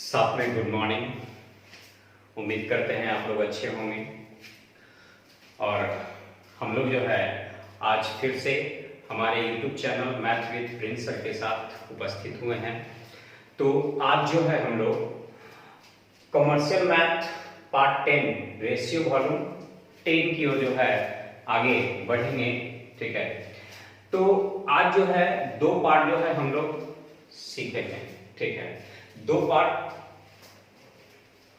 साथ में good morning. उम्मीद करते हैं आप लोग अच्छे होंगे। और हम लोग जो है आज फिर से हमारे YouTube channel math with Prince sir के साथ उपस्थित हुए हैं। तो आज जो है हम लोग commercial math part 10 ratio volume 10 की ओर जो है आगे बढ़ेंगे। ठीक है, तो आज जो है दो पार्ट जो है हम लोग सीखेंगे। ठीक है, दो पार्ट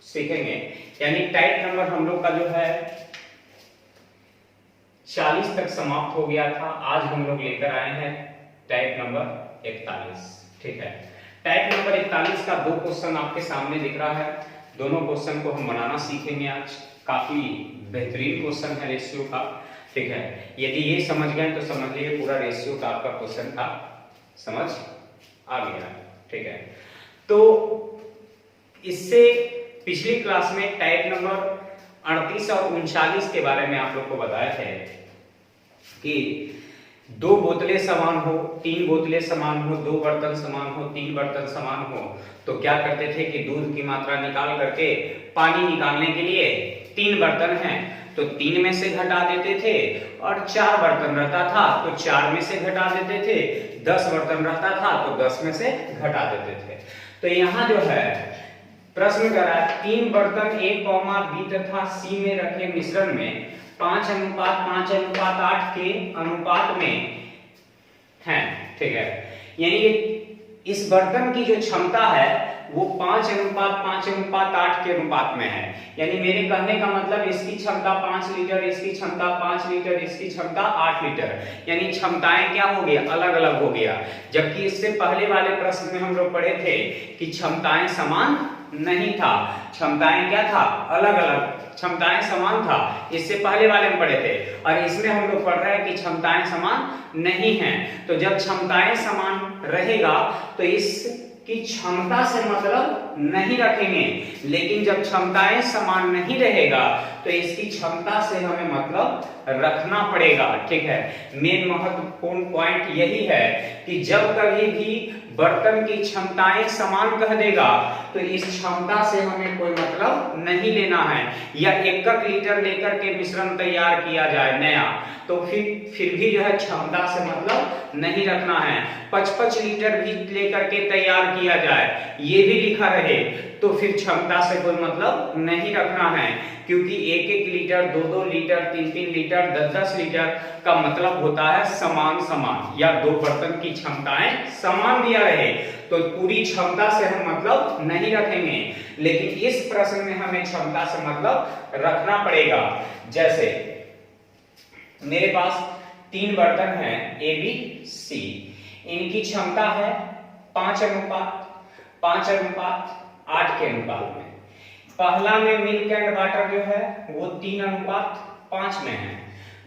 सीखेंगे, यानी टाइप नंबर हम लोग का जो है 40 तक समाप्त हो गया था। आज हम लोग लेकर आए हैं टाइप नंबर 41। ठीक है, टाइप नंबर 41 का दो क्वेश्चन आपके सामने दिख रहा है। दोनों क्वेश्चन को हम बनाना सीखेंगे आज। काफी बेहतरीन क्वेश्चन है रेशियो का। ठीक है, यदि ये समझ गए तो समझ लीजिए पूरा रेशियो का आपका क्वेश्चन का समझ आ गया। ठीक है, तो इससे पिछली क्लास में टाइप नंबर 38 और 39 के बारे में आप लोग को बताए थे कि दो बोतलें समान हो, तीन बोतलें समान हो, दो बर्तन समान हो, तीन बर्तन समान हो, तो क्या करते थे कि दूध की मात्रा निकाल करके पानी निकालने के लिए तीन बर्तन हैं तो तीन में से घटा देते थे, और चार बर्तन रहता था तो चार में से घटा देते थे, 10 बर्तन रहता था तो 10 में से घटा देते थे। तो यहाँ जो है प्रश्न करा, तीन बर्तन A, B तथा C में रखे मिश्रण में 5:5:8 के अनुपात में है। ठीक है, यानी इस बर्तन की जो क्षमता है वो 5:5:8 के अनुपात में है। यानी मेरे कहने का मतलब इसकी क्षमता 5 लीटर, इसकी क्षमता 5 लीटर, इसकी क्षमता 8 लीटर, यानी क्षमताएं क्या हो गया, अलग अलग हो गया। जबकि इससे पहले वाले प्रश्न में हम लोग पढ़े थे कि क्षमताएं समान नहीं था, क्षमताएं क्या था, अलग अलग, क्षमताएं समान था। इससे पहले वाले में पढ़े थे, और इसमें हम लोग पढ़ रहे हैं कि क्षमताएं समान नहीं हैं। तो जब क्षमताएं समान रहेगा तो इसकी क्षमता से मतलब नहीं रखेंगे, लेकिन जब क्षमताएं समान नहीं रहेगा तो इसकी क्षमता से हमें मतलब रखना पड़ेगा। ठीक है, मेन महत्वपूर्ण पॉइंट यही है कि जब कभी भी बर्तन की क्षमताएं समान कह देगा तो इस क्षमता से हमें कोई मतलब नहीं लेना है। या 1 लीटर लेकर के मिश्रण तैयार किया जाए नया, तो फिर भी जो है क्षमता से मतलब नहीं रखना है। 5-5 लीटर भी लेकर के तैयार किया जाए, ये भी लिखा रहे, तो फिर क्षमता से कोई मतलब नहीं रखना है। क्योंकि 1-1 लीटर, 2-2 लीटर, 3-3 लीटर, 10-10 लीटर का मतलब होता है समान समान, या दो बर्तन की क्षमताएं समान दिया रहे तो पूरी क्षमता से हम मतलब नहीं रखेंगे। लेकिन इस प्रश्न में हमें क्षमता से मतलब रखना पड़ेगा। जैसे मेरे पास तीन बर्तन हैं A, B, C, इनकी क्षमता है 5:8 के अनुपात में। पहला में मिल्क एंड वाटर जो है वो 3:5 में है।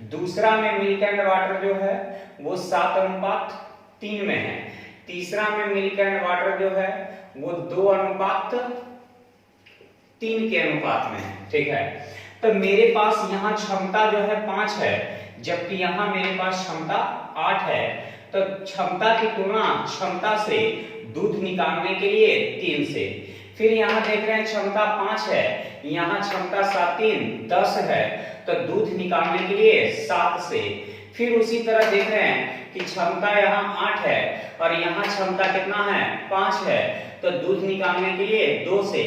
दूसरा में मिल्क एंड वाटर जो है वो 7:3 में है। तीसरा में मिल्क एंड वाटर जो है वो 2:3 के अनुपात में है। ठीक है, तो मेरे पास यहाँ क्षमता जो है 5 है, जबकि यहाँ मेरे पास क्षमता 8 है। तो क्षमता की तुलना क्षमता से दूध निकालने के लिए 3 से। फिर यहाँ देख रहे हैं क्षमता 5 है, यहाँ क्षमता 7-3-10 है, तो दूध निकालने के लिए 7 से। फिर उसी तरह देख रहे हैं कि क्षमता यहाँ 8 है और यहाँ क्षमता कितना है, 5 है, तो दूध निकालने के लिए 2 से।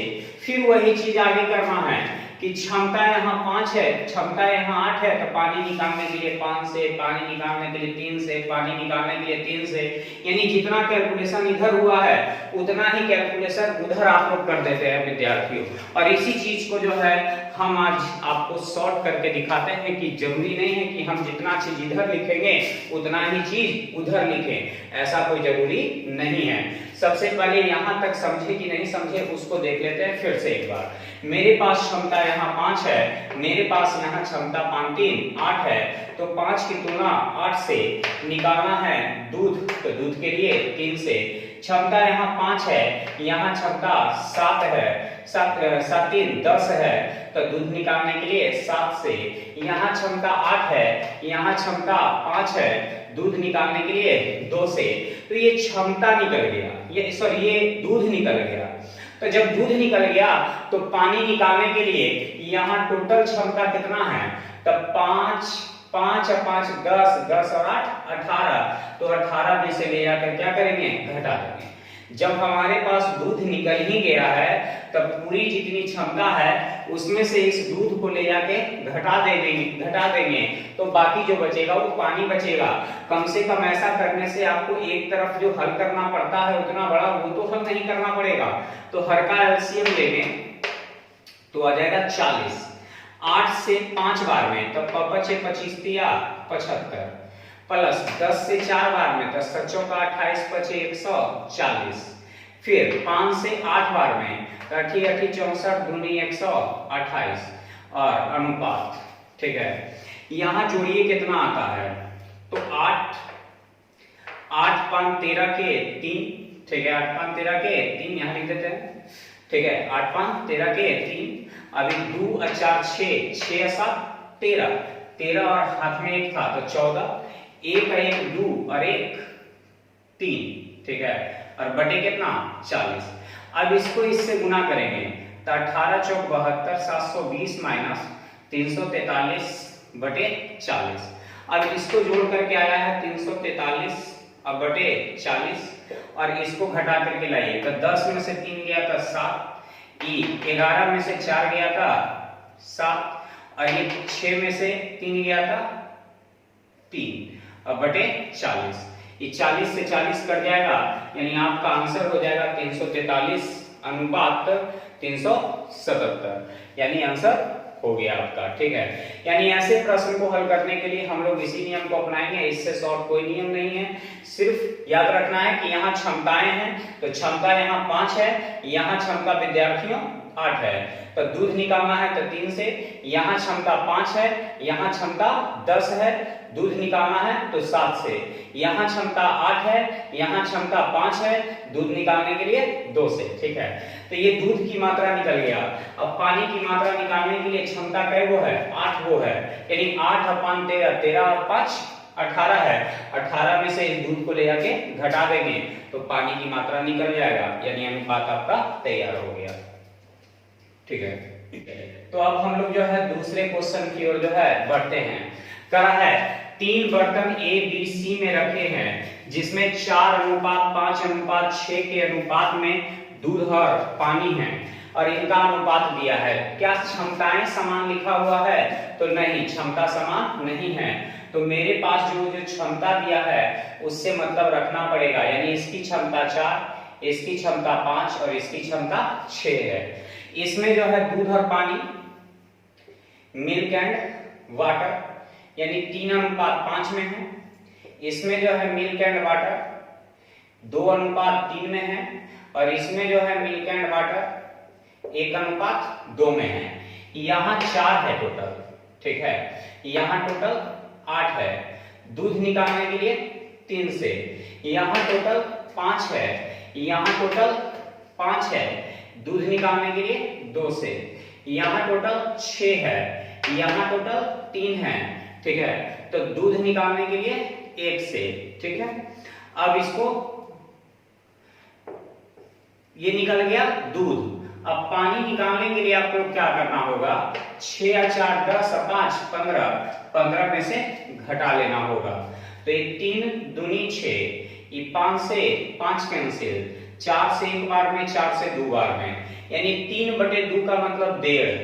फिर वही चीज आगे करना है कि क्षमता यहाँ 5 है, क्षमता यहाँ 8 है, तो पानी निकालने के लिए 5 से, पानी निकालने के लिए 3 से, पानी निकालने के लिए 3 से। यानी जितना कैलकुलेशन इधर हुआ है उतना ही कैलकुलेशन उधर आप लोग कर देते हैं विद्यार्थियों। और इसी चीज को जो है हम आज आपको शॉर्ट करके दिखाते हैं कि जरूरी नहीं है कि हम जितना चीज इधर लिखेंगे उतना ही चीज उधर लिखें, ऐसा कोई जरूरी नहीं है। सबसे पहले यहाँ तक समझे कि नहीं समझे उसको देख लेते हैं फिर से एक बार। मेरे पास क्षमता यहाँ 5 है, मेरे पास यहाँ क्षमता 5-3-8 है, तो 5 की तुलना 8 से निकालना है दूध, तो दूध के लिए 3 से। क्षमता यहाँ 5 है, यहाँ क्षमता 7 है, 7-3-10 है, तो दूध निकालने के लिए 7 से। यहाँ क्षमता 8 है, यहाँ क्षमता 5 है, दूध निकालने के लिए 2 से। तो ये क्षमता निकल गया, ये दूध निकल गया। तो जब दूध निकल गया तो पानी निकालने के लिए यहाँ टोटल क्षमता कितना है, तब 5 5 और 5 10 10 और 8 18, तो 18 में से ले जाकर क्या करेंगे, घटा देंगे। जब हमारे पास दूध निकल ही गया है तब पूरी जितनी क्षमता है उसमें से इस दूध को ले जाके घटा देंगे तो बाकी जो बचेगा वो पानी बचेगा। कम से कम ऐसा करने से आपको एक तरफ जो हल करना पड़ता है उतना बड़ा वो तो हल नहीं करना पड़ेगा। तो हर का एलसीएम लेंगे तो आ जाएगा 40, 8 से 5 बार में तब 25 या 75 प्लस 10 से 4 बार में 10 चौका 28 पचे 140, फिर 5 से 8 बार में 80 64 दूनी 128 और अनुपात, ठीक है। यहाँ जोड़िए कितना आता है, तो 8 5 13 के 3, ठीक है, 8 5 13 के 3 यहाँ लिख देते हैं, ठीक है, 8 5 13 के 3, अभी 2 और 4 6 6 और 7 13 13 और हाथ में 1 था तो 14, 1 और 1 2 और 1 3, ठीक है, और बटे कितना 40। अब इसको इससे गुना करेंगे तो 18 चौक 72 720 माइनस 343 बटे 40। अब इसको जोड़ करके आया है 343 अब बटे 40 और इसको घटा करके लाइए तो 10 में से 3 गया था 7, 11 में से 4 गया था 7 और ये 6 में से 3 गया था 3 अब बटे 40। ये 40 से 40 कट जाएगा यानी आपका आंसर हो जाएगा 343 अनुपात 377, यानी आंसर हो गया आपका, ठीक है। यानी ऐसे प्रश्न को हल करने के लिए हम लोग इसी नियम को अपनाएंगे, इससे शॉर्ट कोई नियम नहीं है। सिर्फ याद रखना है कि यहाँ क्षमताएं हैं तो क्षमता यहाँ 5 है, यहाँ क्षमता विद्यार्थियों 8 है, तो दूध निकालना है तो 3 से, यहाँ क्षमता 5 है, यहाँ क्षमता 10 है, दूध निकालना है तो 7 से, यहाँ क्षमता 8 है, यहाँ क्षमता 5 है, दूध निकालने के लिए 2 से, ठीक है। तो ये दूध की मात्रा निकल गया। अब पानी की मात्रा निकालने के लिए क्षमता कै वो है, 8 वो है, यानी 8 और 5 13, 13 और 5 18 है, 18 में से इस दूध को ले जाके घटा देंगे तो पानी की मात्रा निकल जाएगा, यानी अनुपात आपका तैयार हो गया, ठीक है। तो अब हम लोग जो है दूसरे क्वेश्चन की ओर जो है बढ़ते हैं। करा है 3 बर्तन A B C में रखे हैं जिसमें 4:5:6 के अनुपात में दूध और पानी है और इनका अनुपात दिया है। क्या क्षमताएं समान लिखा हुआ है, तो नहीं, क्षमता समान नहीं है। तो मेरे पास जो क्षमता दिया है उससे मतलब रखना पड़ेगा, यानी इसकी क्षमता 4, इसकी क्षमता 5 और इसकी क्षमता 6 है। इसमें जो है दूध और पानी, मिल्क एंड वाटर, यानी 3:5 में है। इसमें जो है मिल्क एंड वाटर 2:3 में है और इसमें जो है मिल्क एंड वाटर 1:2 में है। यहाँ 4 है टोटल, ठीक है, यहाँ टोटल 8 है। दूध निकालने के लिए 3 से, यहाँ टोटल 5 है, यहाँ टोटल 5 है, दूध निकालने के लिए 2 से, यहाँ टोटल 6 है, यहाँ टोटल 3 है, ठीक है। तो दूध निकालने के लिए 1 से, ठीक है। अब इसको ये निकल गया दूध। अब पानी निकालने के लिए आपको क्या करना होगा, 6 और 4 10 और 5 15, 15 में से घटा लेना होगा। तो ये 3 दूनी 6, ये 5 से 5 कैंसिल, 4 से 1 बार में, 4 से 2 बार में, यानी 3/2 का मतलब 1.5,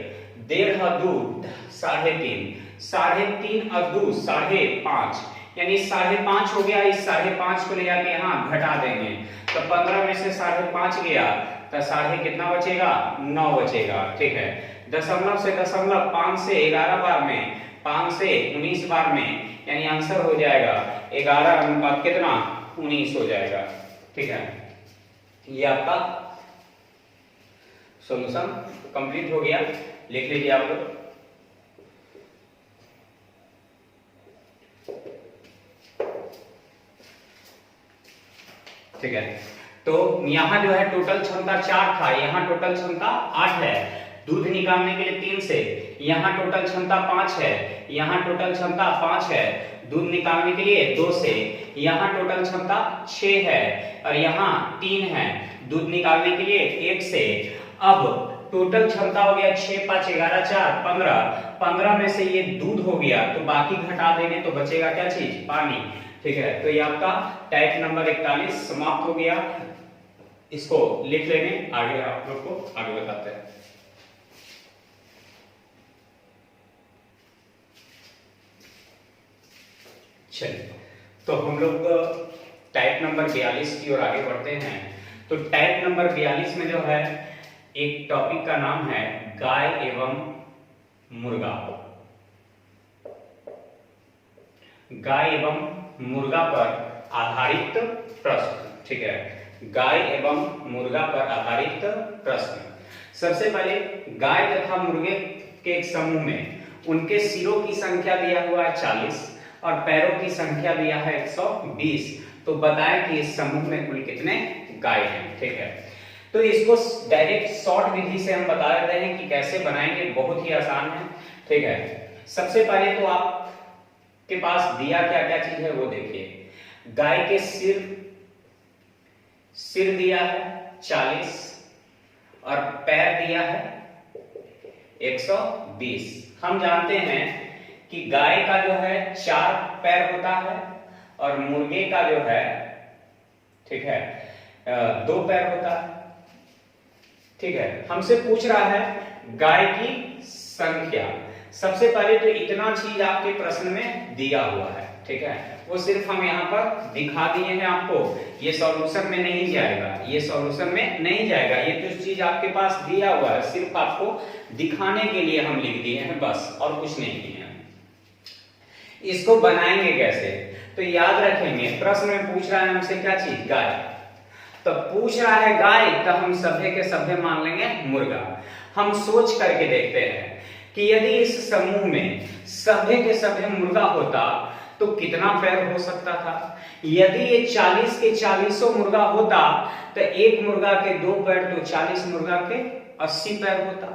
1.5 और 2 3.5, 3.5 और 2 5.5, यानी 5.5 हो गया। इस 5.5 को ले जाके यहाँ घटा देंगे तो 15 में से 5.5 गया तो कितना बचेगा, 9 बचेगा, ठीक है। दशमलव से दशमलव 5 से 11 बार में, 5 से 19 बार में, यानी आंसर हो जाएगा 11 अनुपात कितना 19 हो जाएगा, ठीक है। ये आपका सॉल्यूशन कंप्लीट हो गया, लिख लीजिए आप लोग। ठीक है, तो यहाँ जो है टोटल क्षमता 4 था, यहाँ टोटल क्षमता 8 है। दूध निकालने के लिए 3 से, यहाँ टोटल क्षमता 5 है, यहाँ टोटल क्षमता 5 है। दूध निकालने के लिए 2 से, यहाँ टोटल क्षमता 6 है और यहाँ 3 है। दूध निकालने के लिए 1 से। अब टोटल क्षमता हो गया 6 5 11 4 15, 15 में से ये दूध हो गया तो बाकी घटा देंगे तो बचेगा क्या चीज, पानी। ठीक है, तो ये आपका टाइप नंबर 41 समाप्त हो गया। इसको लिख लेंगे, आगे आप लोग को आगे बताते हैं। चलिए, तो हम लोग टाइप नंबर 42 की ओर आगे बढ़ते हैं। तो टाइप नंबर 42 में जो है एक टॉपिक का नाम है गाय एवं मुर्गा। गाय एवं मुर्गा पर आधारित प्रश्न। ठीक है, गाय एवं मुर्गा पर आधारित प्रश्न। सबसे पहले गाय तथा मुर्गे के एक समूह में उनके सिरों की संख्या दिया हुआ है 40 और पैरों की संख्या दिया है 120। तो बताएं कि इस समूह में कुल कितने गाय हैं। ठीक है, तो इसको डायरेक्ट शॉर्ट विधि से हम बता देते हैं कि कैसे बनाएंगे, बहुत ही आसान है। ठीक है, सबसे पहले तो आपके पास दिया क्या क्या चीज है वो देखिए। गाय के सिर दिया है 40 और पैर दिया है 120। हम जानते हैं कि गाय का जो है 4 पैर होता है और मुर्गे का जो है, ठीक है, 2 पैर होता है। ठीक है, हमसे पूछ रहा है गाय की संख्या। सबसे पहले तो इतना चीज आपके प्रश्न में दिया हुआ है। ठीक है, वो सिर्फ हम यहाँ पर दिखा दिए हैं आपको, ये सॉल्यूशन में नहीं जाएगा, ये सॉल्यूशन में नहीं जाएगा। ये तो चीज आपके पास दिया हुआ है, सिर्फ आपको दिखाने के लिए हम लिख दिए हैं बस, और कुछ नहीं किए हैं। इसको बनाएंगे कैसे, तो याद रखेंगे प्रश्न में पूछ रहा है हमसे क्या चीज, गाय। तो पूछ रहा है गाय, तो हम सभ्य के सभ्य मान लेंगे मुर्गा। हम सोच करके देखते हैं कि यदि इस समूह में सभ्य के सभ्य मुर्गा होता तो कितना पैर हो सकता था। यदि ये 40 के 40 मुर्गा होता तो एक मुर्गा के 2 पैर तो 40 मुर्गा के 80 पैर होता।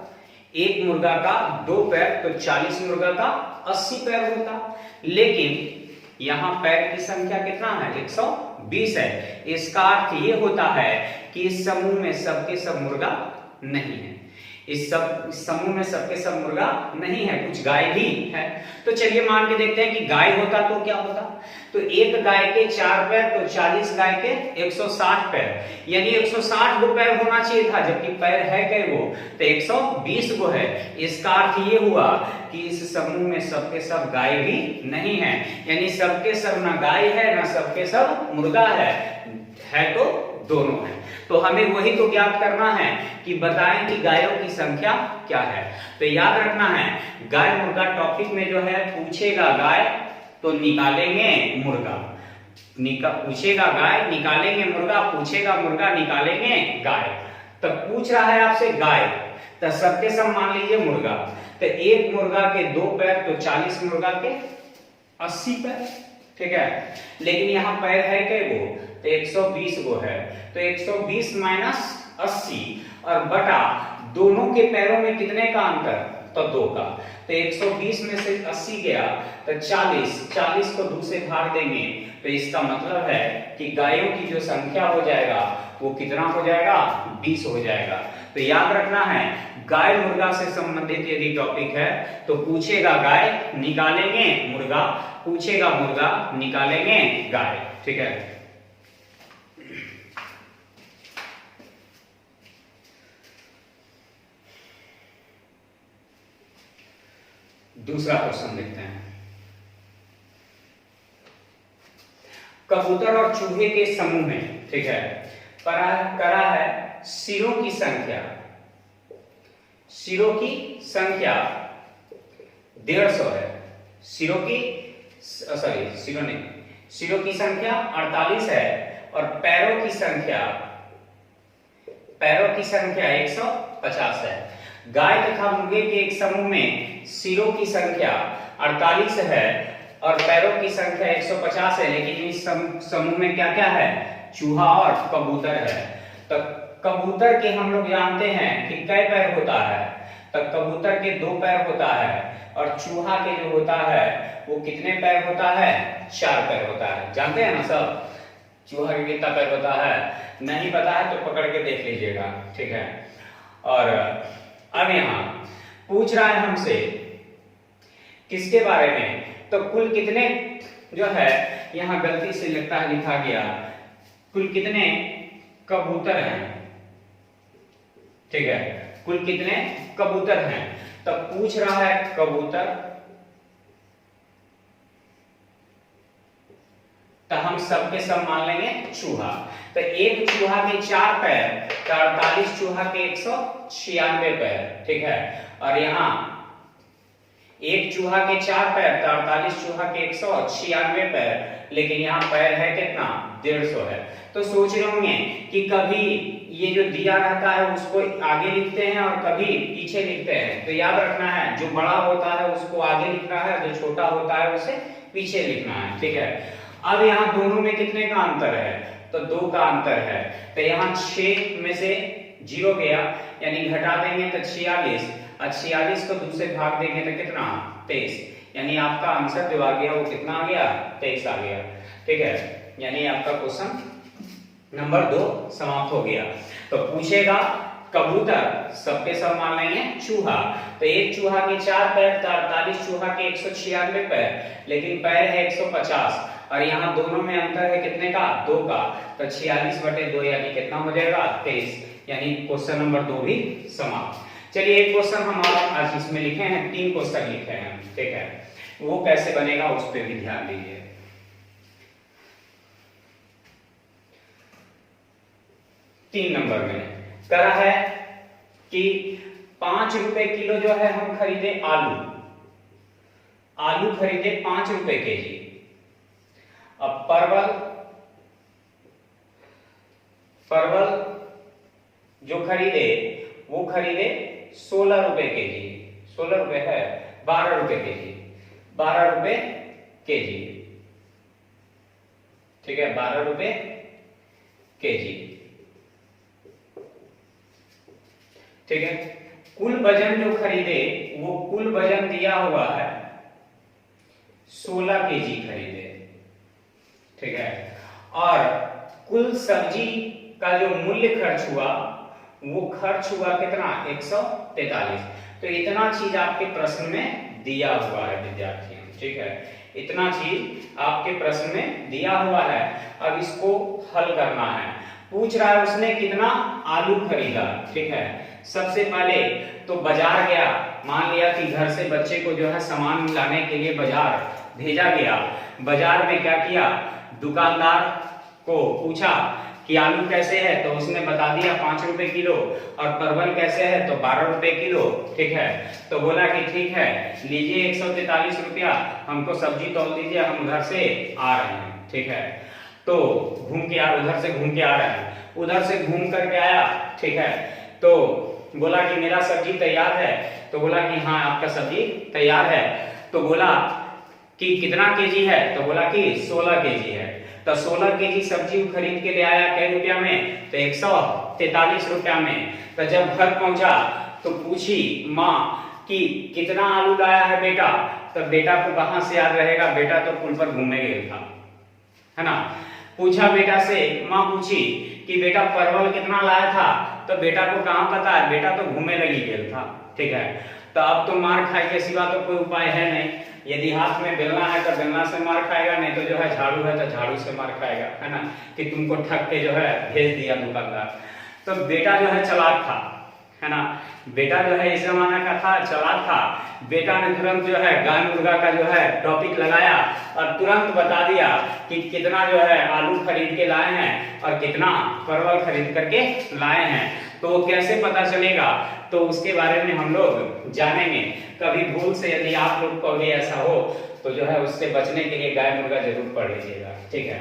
एक मुर्गा का 2 पैर तो 40 मुर्गा का 80 पैर होता। लेकिन यहाँ पैर की संख्या कितना है, 120 है। इसका अर्थ ये होता है कि इस समूह में सबके सब मुर्गा नहीं है। इस समूह में सबके सब मुर्गा नहीं है, कुछ गाय भी है। तो चलिए मान के देखते हैं कि गाय होता तो क्या होता। तो एक गाय के 4 पैर तो 40 गाय के 160 पैर, यानी 160 गो पैर होना चाहिए था, जबकि पैर है कै गो, तो 120 गो है। इसका अर्थ ये हुआ कि इस समूह में सबके सब गाय भी नहीं है, यानी सबके सब ना गाय है ना सबके सब मुर्गा है तो दोनों है। तो हमें वही तो ज्ञात करना है कि बताएं कि गायों की संख्या क्या है। तो याद रखना है, गाय मुर्गा टॉपिक में जो है पूछेगा गाय तो निकालेंगे मुर्गा, पूछेगा गाय निकालेंगे मुर्गा, पूछेगा मुर्गा निकालेंगे गाय। तो पूछ रहा है आपसे गाय, तो सबके सब मान लीजिए मुर्गा। तो एक मुर्गा के 2 पैर तो 40 मुर्गा के 80 पैर। ठीक है, लेकिन यहाँ पैर है कै गो, तो 120 गो है। तो 120 माइनस 80 और बटा दोनों के पैरों में कितने का अंतर, तो 2 का। तो 120 में से 80 गया तो 40 को 2 से भाग देंगे, तो इसका मतलब है कि गायों की जो संख्या हो जाएगा वो कितना हो जाएगा, 20 हो जाएगा। तो याद रखना है, गाय मुर्गा से संबंधित यदि टॉपिक है तो पूछेगा गाय निकालेंगे मुर्गा, पूछेगा मुर्गा निकालेंगे गाय। ठीक है, दूसरा क्वेश्चन देखते हैं। कबूतर और चूहे के समूह में, ठीक है, करा है सिरों की संख्या 150 है। सिरों की संख्या 48 है और पैरों की संख्या 150 है। गाय तथा मुर्गे के एक समूह में सिरों की संख्या 48 है और पैरों की संख्या 150 है, लेकिन इस समूह में क्या क्या है, चूहा और कबूतर है। तो कबूतर के हम लोग जानते हैं कि कै पैर होता है, तो कबूतर के 2 पैर होता है और चूहा के जो होता है वो कितने पैर होता है, 4 पैर होता है। जानते हैं ना सब। चूहा के कितना पैर पता है? नहीं पता है तो पकड़ के देख लीजिएगा, ठीक है। और अब यहाँ पूछ रहा है हमसे किसके बारे में, तो कुल कितने जो है, यहाँ गलती से लगता है लिखा गया, कुल कितने कबूतर हैं, ठीक है, कुल कितने कबूतर हैं। तो पूछ रहा है कबूतर, तो हम सबके सब मान लेंगे चूहा। तो एक चूहा के 4 पैर, तो 48 चूहा के 196 पैर, ठीक है। और यहाँ एक चूहा के 4 पैर, तो 48 चूहा के 196 पैर, लेकिन यहाँ पैर है कितना? 150 है। तो सोच रहे होंगे कि कभी ये जो दिया रहता है उसको आगे लिखते हैं और कभी पीछे लिखते हैं। तो याद रखना है, जो बड़ा होता है उसको आगे लिखना है, जो छोटा होता है उसे पीछे लिखना है, ठीक है। अब यहाँ दोनों में कितने का अंतर है? तो 2 का अंतर है। तो यहाँ 6 में से 0 गया, यानी घटा देंगे तो 46, और 46 को 2 से भाग देंगे तो कितना? 23, यानी आपका आंसर जो आ गया वो कितना आ गया? 23 आ गया, ठीक है। यानी आपका क्वेश्चन नंबर 2 समाप्त हो गया। तो पूछेगा कबूतर, सबके सब मान लेंगे चूहा। तो एक चूहा के 4 पैर, तो 48 चूहा के 196 पैर, लेकिन पैर है 150, और यहाँ दोनों में अंतर है कितने का? 2 का। तो 46/2 यानी कितना हो जाएगा? 23, यानी क्वेश्चन नंबर 2 भी समाप्त। चलिए एक क्वेश्चन हम आज इसमें लिखे हैं, 3 क्वेश्चन लिखे हैं, ठीक है। वो कैसे बनेगा उस पर भी ध्यान दीजिए। 3 नंबर में करा है कि 5 रुपए किलो जो है हम खरीदे आलू, आलू खरीदे 5 रुपए केजी। अब परवल जो खरीदे वो खरीदे 16 रुपए केजी, 16 रुपए है, 12 रुपए केजी, 12 रुपए केजी, ठीक है, 12 रुपए केजी, ठीक है। कुल वजन जो खरीदे वो कुल वजन दिया हुआ है 16 केजी खरीदे, ठीक है। और कुल सब्जी का जो मूल्य खर्च हुआ वो खर्च हुआ कितना? 143। तो इतना चीज आपके प्रश्न में दिया हुआ है विद्यार्थियों, ठीक है, इतना चीज आपके प्रश्न में दिया हुआ है। अब इसको हल करना है। पूछ रहा है उसने कितना आलू खरीदा, ठीक है। सबसे पहले तो बाजार गया, मान लिया कि घर से बच्चे को जो है सामान लाने के लिए बाजार भेजा गया। बाजार में क्या किया? दुकानदार को पूछा कि आलू कैसे है, तो उसने बता दिया 5 रुपए किलो, और परवल कैसे है तो 12 रुपए किलो, ठीक है। तो बोला कि ठीक है, लीजिए 143 रुपया, हमको सब्जी तौल दीजिए, हम उधर से आ रहे हैं, ठीक है। तो उधर से घूम के आ रहे हैं, उधर से घूम करके आया, ठीक है। तो बोला कि मेरा सब्जी तैयार है, तो बोला कि हाँ आपका सब्जी तैयार है। तो बोला कि कितना केजी है, तो बोला कि 16 केजी है। तो 16 केजी सब्जी खरीद के ले आया कै रुपया में? तो 143 रुपया में। तो जब घर पहुंचा तो पूछी माँ कि कितना आलू लाया है बेटा? तो बेटा को कहां से याद रहेगा, बेटा तो पुल पर घूमने गया था, है ना। पूछा बेटा से, माँ पूछी कि बेटा परवल कितना लाया था? तो बेटा को कहां पता है, बेटा तो घूमने लगी गया था, ठीक है। तो अब तो मार खाए के सिवा तो कोई उपाय है नहीं। यदि हाथ में बेलना है तो बेलना से मार खाएगा, नहीं तो जो है झाड़ू है तो झाड़ू से मार खाएगा, है ना, कि तुमको ठग के जो है भेज दिया दुकानदार। तो बेटा जो है चालाक था, है ना, बेटा जो है इस जमाना का था, चालाक था। बेटा ने तुरंत जो है गाय मुर्गा का जो है टॉपिक लगाया और तुरंत बता दिया कि कितना जो है आलू खरीद के लाए हैं और कितना परवल खरीद करके लाए हैं। तो वो कैसे पता चलेगा, तो उसके बारे में हम लोग जानेंगे। कभी भूल से यदि आप लोग को भी ऐसा हो तो जो है उससे बचने के लिए गाय मुर्गा जरूर पढ़ लीजिएगा, ठीक है।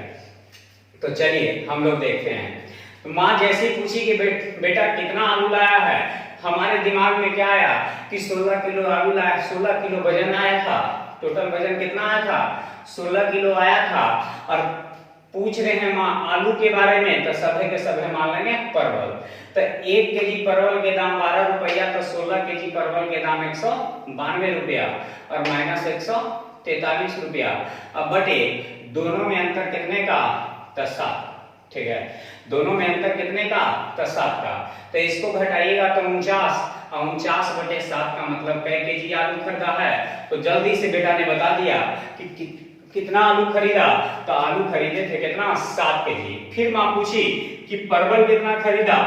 तो चलिए हम लोग देखते हैं। तो माँ जैसे पूछी कि बेटा कितना आलू लाया है, हमारे दिमाग में क्या आया कि 16 किलो आलू लाया, 16 किलो वजन आया था। टोटल वजन कितना आया था? 16 किलो आया था। और पूछ रहे हैं माँ आलू के बारे में, तो सभे के सभे मान लेंगे परवल। तो 1 केजी परवल के दाम 12 रुपया, तो 16 केजी परवल के दाम 192 रुपया और माइनस 143 रुपया। अब बटे दोनों में अंतर कितने का? तो 7। ठीक है, दोनों में अंतर कितने का? तो 7 का। तो इसको घटाइएगा तो 49, और 49/7 का मतलब कई केजी आलू खरीदा है। तो जल्दी से बेटा ने बता दिया कि कितना आलू खरीदा। तो आलू खरीदे थे कितना? 7 केजी। फिर मां पूछी कि परवल कितना खरीदा।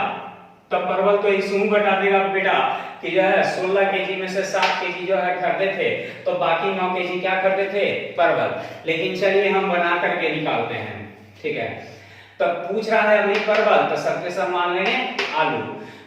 तो परवल तो इसमें बता देगा बेटा कि जो है 16 केजी में से 7 केजी जो है खरीदे थे, तो बाकी 9 केजी क्या खरीदे थे? परवल। लेकिन चलिए हम बना करके निकालते हैं, ठीक है। तो पूछ रहा है अभी परवल, तो सबके सब मान लेंगे आलू।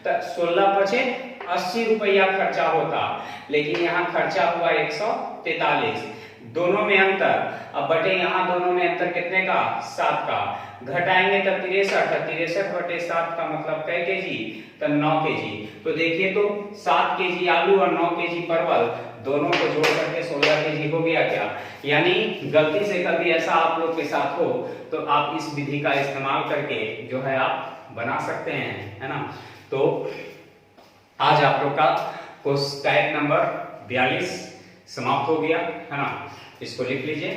तो 16 पचे 80 रुपया खर्चा होता, लेकिन यहाँ खर्चा हुआ 143। दोनों में अंतर, अब बटे यहाँ दोनों में अंतर कितने का? 7 का। घटाएंगे तो 63, 63/7 का मतलब कई केजी? तो 9 केजी। तो देखिए तो 7 केजी आलू और 9 केजी परवल, दोनों को जोड़ करके 16 केजी हो गया क्या? यानी गलती से कभी ऐसा आप लोग के साथ हो तो आप इस विधि का इस्तेमाल करके जो है आप बना सकते हैं, है ना। तो आज आप लोग का क्वेश्चन टाइप नंबर 42 समाप्त हो गया, है ना। इसको लिख लीजिए।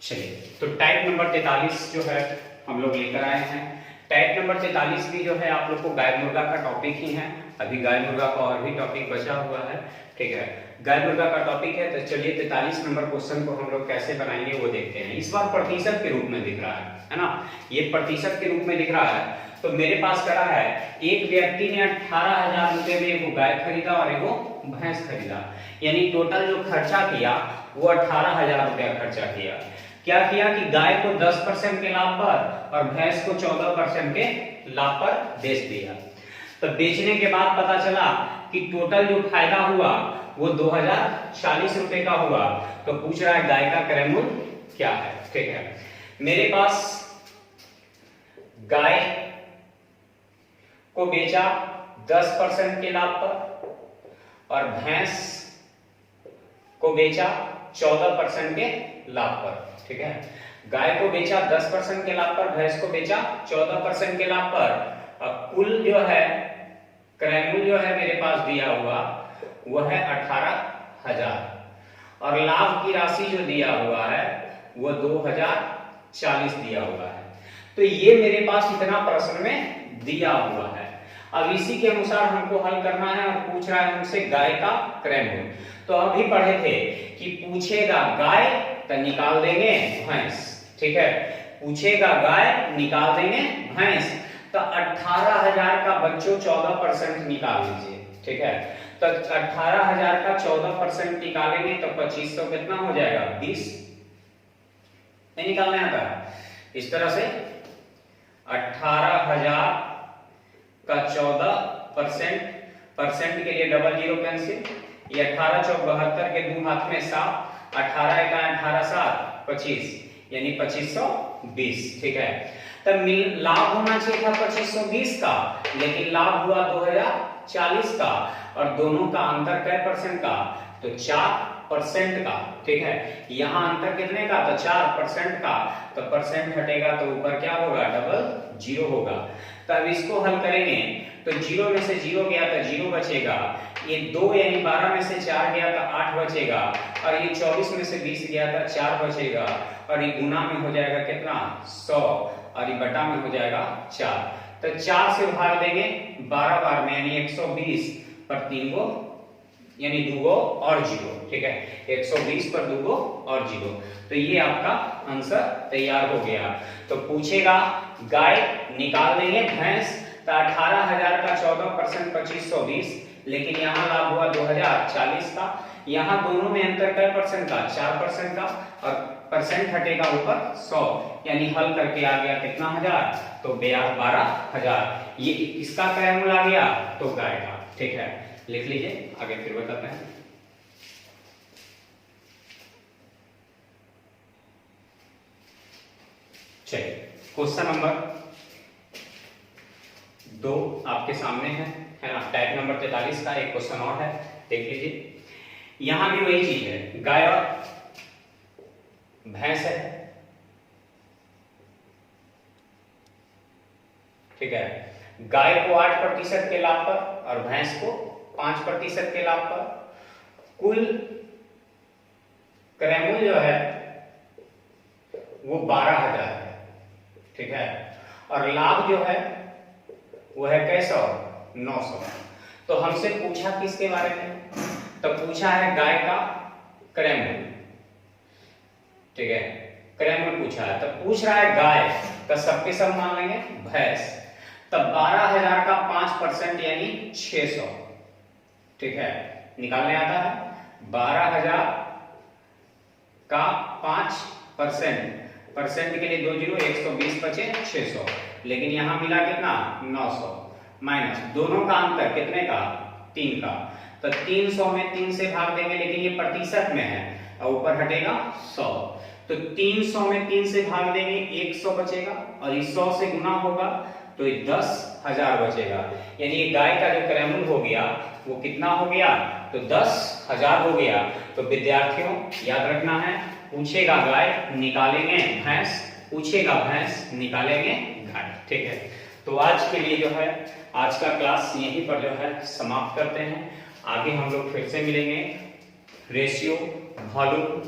चलिए, तो टाइप नंबर 43 जो है हम लोग लेकर आए हैं। टाइप नंबर 43 भी जो है आप लोग को गाय मुर्गा का टॉपिक ही है। अभी गाय मुर्गा का और भी टॉपिक बचा हुआ है, ठीक है। गाय मुर्गा का टॉपिक है, तो चलिए 43 नंबर क्वेश्चन को हम लोग कैसे बनाएंगे वो देखते हैं। इस बार प्रतिशत के रूप में दिख रहा है ना। ये प्रतिशत के रूप में दिख रहा है। तो मेरे पास करा है, एक व्यक्ति ने 18,000 रुपए में एक गाय खरीदा और एक भैंस खरीदा, यानी टोटल जो खर्चा किया वो 18,000 रुपया खर्चा किया। क्या किया कि गाय को 10% के लाभ पर और भैंस को 14% के लाभ पर बेच दिया। तो बेचने के बाद पता चला कि टोटल जो फायदा हुआ वो 2040 रुपए का हुआ। तो पूछ रहा है गाय का क्रय मूल्य क्या है, ठीक है। मेरे पास गाय को बेचा 10% के लाभ पर और भैंस को बेचा 14% के लाभ पर, ठीक है। गाय को बेचा 10% के लाभ पर, भैंस को बेचा 14% के लाभ पर। अब कुल जो है क्रय मूल्य जो है मेरे पास दिया हुआ वो है 18,000 और लाभ की राशि जो दिया हुआ है वो 2040 दिया हुआ है। तो ये मेरे पास इतना प्रश्न में दिया हुआ है। अब इसी के अनुसार हमको हल करना है और पूछ रहा है हमसे गाय का क्रय मूल्य। तो अभी पढ़े थे कि पूछेगा गाय तो निकाल देंगे भैंस, ठीक है। पूछेगा गाय निकाल देंगे भैंस। तो 18,000 का बच्चों 14% निकाल लीजिए, ठीक है। तो 18,000 का 14% निकालेंगे तो 2500 कितना हो जाएगा? 20। नहीं निकालने आता इस तरह से 18,000 का 14%, परसेंट के लिए डबल जीरो कैंसिल, ये 18 चौक 72 के दो हाथ में 7, 18 का 18 7 25, यानी 2520, ठीक है। तब लाभ होना चाहिए था 2520 का, लेकिन लाभ हुआ 2040 का और दोनों का अंतर कै परसेंट का? तो 4% का, ठीक है। यहाँ अंतर कितने का? तो 4% का। तो परसेंट हटेगा तो ऊपर क्या होगा? डबल जीरो होगा। तब इसको हल करेंगे तो जीरो में से जीरो गया तो जीरो बचेगा, ये 2 यानी 12 में से 4 गया तो 8 बचेगा और ये 24 में से 20 गया तो 4 बचेगा और ये गुना में हो जाएगा कितना? 100 और ये बटा में हो जाएगा 4। तो 4 से भाग देंगे 12 बार में, यानी 120 पर 3 गो यानी 2 गो और 0, ठीक है। 120 पर 2 गो और 0। तो ये आपका आंसर तैयार हो गया। तो पूछेगा गाय निकाल देंगे भैंस, तो 18,000 का 14% 2520, लेकिन यहाँ लाभ हुआ 2040 का। यहाँ दोनों में अंतर कै परसेंट का? 4% का और परसेंट हटेगा ऊपर 100, यानी हल करके आ गया कितना हजार? तो 12,000। ये किसका क्रय मूल्य आ गया? तो गाय का, ठीक है। लिख लीजिए, आगे फिर बताते हैं। चलिए, क्वेश्चन नंबर 2 आपके सामने है ना। टाइप नंबर 43 का एक क्वेश्चन और है, देख लीजिए। यहां भी वही चीज है, गाय और भैंस है, ठीक है। गाय को 8% के लाभ पर और भैंस को 5% के लाभ पर कुल क्रय जो है वो 12,000 है, ठीक है। और लाभ जो है वो है कैसा, 900। तो हमसे पूछा किसके बारे में, तो पूछा है गाय का क्रय मूल्य, ठीक है, क्रय मूल्य पूछा है। तो पूछ रहा है गाय, तो सबके सब मान लेंगे भैंस। तब 12,000 का 5% यानी 600, ठीक है, निकालने आता है। 12,000 का 5%, परसेंट के लिए 2 जीरो, 120 बचे 600, लेकिन यहां मिला कितना 900, माइनस दोनों का अंतर कितने का, 3 का। तो 300 में 3 से भाग देंगे, लेकिन ये प्रतिशत में है और ऊपर हटेगा 100। तो 300 में 3 से भाग देंगे, 100 बचेगा और ये 100 से गुना होगा तो ये 10,000 बचेगा। यानी ये गाय का जो क्रय मूल्य हो गया वो कितना हो गया, तो 10,000 हो गया। तो विद्यार्थियों याद रखना है, पूछेगा गाय निकालेंगे भैंस, पूछेगा भैंस निकालेंगे गाय, ठीक है। तो आज के लिए जो है आज का क्लास यहीं पर जो है समाप्त करते हैं। आगे हम लोग फिर से मिलेंगे रेशियो वॉल्यूम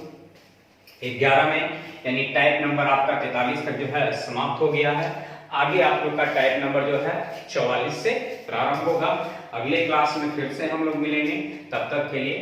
11 में, यानी टाइप नंबर आपका 43 तक जो है समाप्त हो गया है। आगे आप लोग का टाइप नंबर जो है 44 से प्रारंभ होगा। अगले क्लास में फिर से हम लोग मिलेंगे, तब तक के लिए